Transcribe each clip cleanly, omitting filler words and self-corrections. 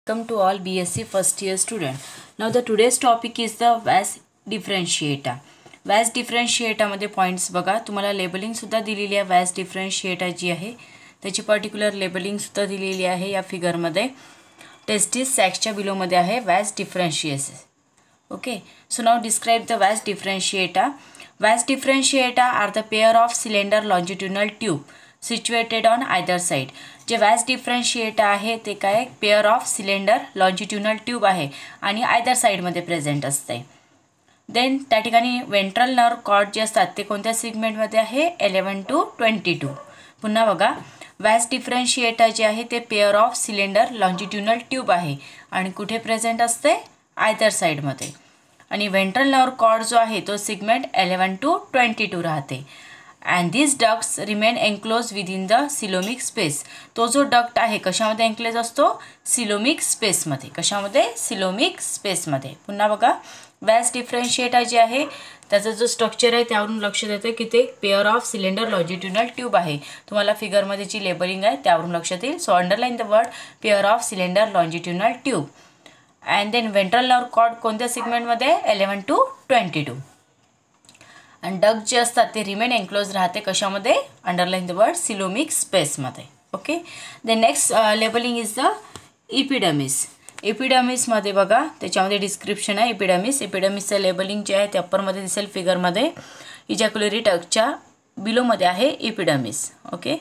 Welcome to all BSc first year student. Now the today's topic is the vas differentiator. Vas differentiator मध्ये points बघा, तुम्हाला labelling सुद्धा दिलेली आहे. vas differentiator जी आहे त्याची पर्टिक्युलर लेबलिंग सुद्धा दिलेली आहे या फिगर मध्ये. टेस्टिस सॅक्सच्या बिलो मध्ये आहे vas differentiator. Okay, so now describe the vas differentiator. Vas differentiator are the pair of cylinder longitudinal tube situated on either side. जे vas differentiator आहे ते काय pair of cylinder longitudinal tube आहे आणि either साईडमध्ये present असते. Then त्या ठिकाणी वेंट्रल नर्व कॉर्ड जे असतात ते कोणत्या सिगमेंटमध्ये आहे 11 to 22. पुन्हा बघा, vas differentiator जे आहे ते pair of cylinder longitudinal tube आहे आणि कुठे प्रेझेंट असते आयदर साईडमध्ये. आणि वेंट्रल नर्व कॉर्ड जो आहे तो सिगमेंट 11 to 22 राहते. and these ducts remain enclosed within the coelomic space. तो जो डक्ट आहे कशामध्ये एन्क्लोज असतो सिलोमिक स्पेसमध्ये. कशामध्ये सिलोमिक स्पेसमध्ये. पुन्हा बघा, vas differentiator जे आहे त्याचा जो स्ट्रक्चर आहे त्यावरून लक्षात येतं की ते pair of cylinder longitudinal tube आहे. तुम्हाला फिगरमध्ये जी लेबलिंग आहे त्यावरून लक्षात येईल. So underline the word pair of cylinder longitudinal tube. And then ventral nerve cord कोणत्या सिगमेंटमध्ये 11 to 22. आणि डक्ट जे असतात ते रिमेन एन्क्लोज राहते कशामध्ये अंडरलाइन द वर्ड सिलोमिक स्पेसमध्ये. Okay, the next labelling is the epidermis. इपिडर्मिसमध्ये बघा त्याच्यामध्ये डिस्क्रिप्शन आहे इपिडर्मिसचं लेबलिंग जे आहे ते अप्परमध्ये दिसेल फिगरमध्ये. इजॅक्युलरी डक्टच्या बिलोमध्ये आहे इपिडर्मिस. ओके,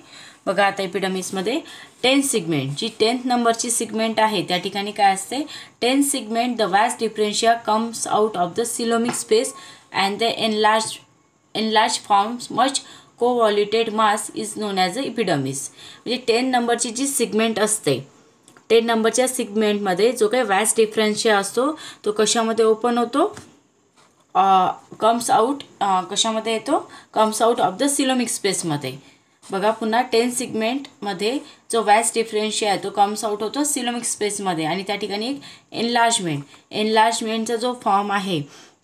बघा आता इपिडर्मिसमध्ये 10 सिगमेंट जी 10th नंबरची सिगमेंट आहे त्या ठिकाणी काय असते 10 segment the vas differentia comes out of the coelomic space and the enlarged forms much co-voluted mass is known as the epidermis. म्हणजे 10 नंबरची जी सिगमेंट असते 10 नंबरच्या सिगमेंटमध्ये जो काही vas differentia असतो तो कशामध्ये ओपन होतो कम्स आउट कशामध्ये येतो comes out of the coelomic स्पेसमध्ये. बघा पुन्हा 10 सिगमेंटमध्ये जो vas differentia आहे तो कम्स आउट होतो सिलोमिक स्पेसमध्ये आणि त्या ठिकाणी एक एनलार्जमेंटचा जो फॉर्म आहे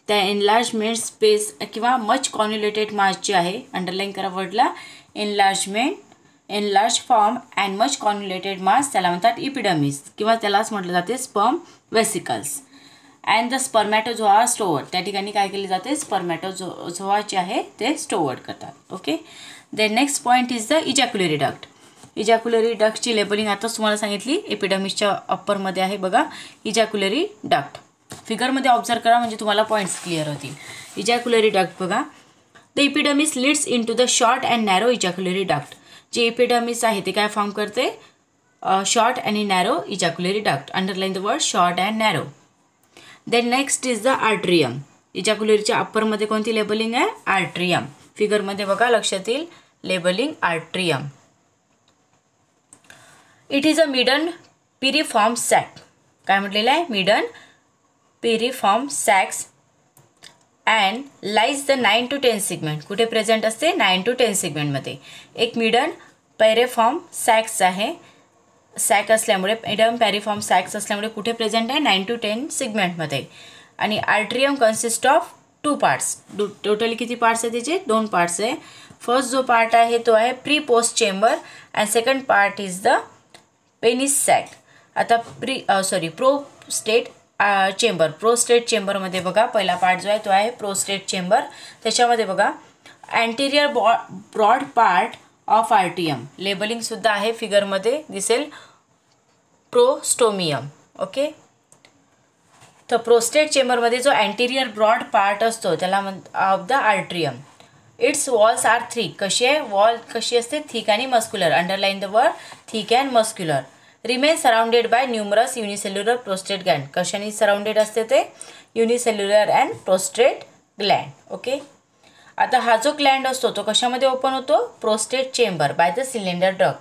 त्या एनलार्जमेंट स्पेस किंवा मच कॉन्युलेटेड मास जे आहे अंडरलाइन करा वर्डला enlarge form and much convoluted mass त्याला म्हणतात इपिडर्मिस किंवा त्यालाच म्हटलं जाते sperm vesicles. And the spermatozoa store त्या ठिकाणी काय केले जाते स्पर्मॅटोझोआ जे आहे ते स्टोअर्ड करतात. Okay, the next point is the ejaculatory duct. Ejaculatory डक्टची लेबलिंग आताच तुम्हाला सांगितली एपिडर्मिसच्या अप्परमध्ये आहे. बघा इजॅक्युलरी डक्ट फिगरमध्ये ऑब्झर्व करा म्हणजे तुम्हाला पॉईंट्स क्लिअर होतील. इजॅक्युलरी डक्ट बघा, the epidermis leads into the short and narrow ejaculatory duct. जे इपिडर्मिस आहे ते काय फॉर्म करते शॉर्ट आणि narrow ejaculatory duct. Underline the word short and narrow. Then next is the atrium. इजॅक्युलरीच्या अप्परमध्ये कोणती लेबलिंग आहे आर्ट्रियम. फिगरमध्ये बघा लक्षात येईल labelling atrium. It is a median piriform sac. काय म्हटलेलं आहे median piriform sacs and lies the 9 to 10 segment. कुठे प्रेझेंट असते 9 to 10 सिगमेंटमध्ये. एक मिडन पेरिफॉर्म सॅक्स आहे. सॅक असल्यामुळे मिडन पेरिफॉर्म सॅक्स असल्यामुळे कुठे प्रेझेंट आहे 9 to 10 सिगमेंटमध्ये. आणि atrium consist of 2 parts. Totally किती पार्ट्स आहे त्याचे 2 पार्ट्स आहे. फर्स्ट जो पार्ट आहे तो आहे pre post chamber and second part is the penis sac. आता प्रोस्टेट प्रोस्टेट चेंबरमध्ये बघा पहिला पार्ट जो आहे तो आहे प्रोस्टेट चेंबर. त्याच्यामध्ये बघा anterior broad part of atrium labelling सुद्धा आहे फिगरमध्ये दिसेल प्रोस्टोमियम. ओके, तर प्रोस्टेट चेंबरमध्ये जो अँटेरियर ब्रॉड पार्ट असतो त्याला of the atrium. Its walls are thick. कशी आहे वॉल कशी असते थिक आणि muscular. Underline the word thick and muscular. Remain surrounded by numerous unicellular prostate gland. कशाने सराउंडेड असते ते unicellular and prostate gland. Okay, आता हा जो ग्लँड असतो तो कशामध्ये ओपन होतो prostate chamber by the cylinder duct.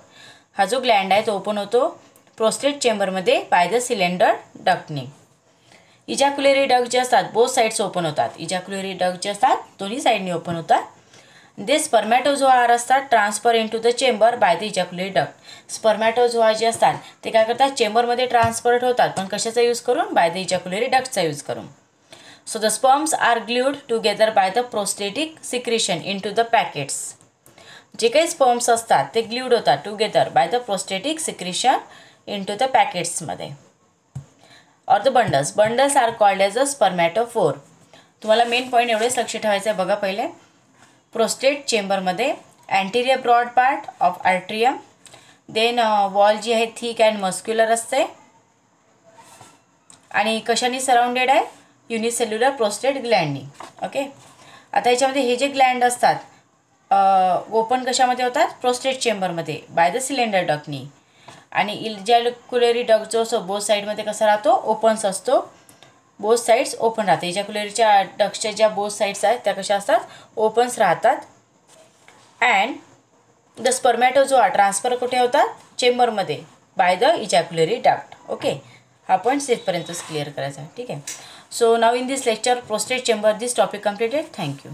हा जो ग्लँड आहे तो ओपन होतो प्रोस्टेट चेंबरमध्ये बाय द सिलेंडर डक्टने. इजॅक्युलरी डक्ट जे असतात बोथ साईड्स ओपन होतात. इजॅक्युलरी डक्ट जे असतात दोन्ही साईडने ओपन होतात. दे स्पर्मॅटोझोआ असतात transfer into the chamber by the ejaculatory duct. Spermatozoa जे असतात ते काय करतात चेंबरमध्ये ट्रान्सफर होतात पण कशाचा यूज करून बाय द इजॅक्युलरी डक्टचा यूज करून. So the sperms are glued together by the prostatic secretion into the packets. जे काही स्पर्म्स असतात ते ग्ल्यूड होतात together by the prostatic secretion into the पॅकेट्समध्ये. or the bundles. Bundles are called as a spermatophore. तुम्हाला main point एवढेच लक्ष ठेवायचं आहे बघा. पहिले प्रोस्टेट चेंबरमध्ये anterior broad part of atrium, then wall जी आहे थिक अँड मस्क्युलर असते आणि कशाने सराउंडेड आहे, युनिसेल्युलर प्रोस्टेट ग्लँडनी. ओके. आता याच्यामध्ये हे जे ग्लँड असतात ओपन कशामध्ये होतात, प्रोस्टेट चेंबरमध्ये बाय द सिलेंडर डक्टनी. आणि इजॅक्युलरी डक्ट जो असतो बोथ साईडमध्ये कसा राहतो, ओपन्स असतो. बोथ साईड्स ओपन राहते. इजॅक्युलरीच्या डक्टच्या ज्या बोथ साईड्स आहेत त्या कशा असतात, ओपन्स राहतात. अँड द स्पर्मॅटोझोआ ट्रान्सफर कुठे होतात, चेंबरमध्ये by the ejaculatory duct. Okay. हा पॉईंट इथपर्यंतच क्लिअर करायचा. ठीक आहे. So now in this lecture prostate chamber this topic completed. Thank you.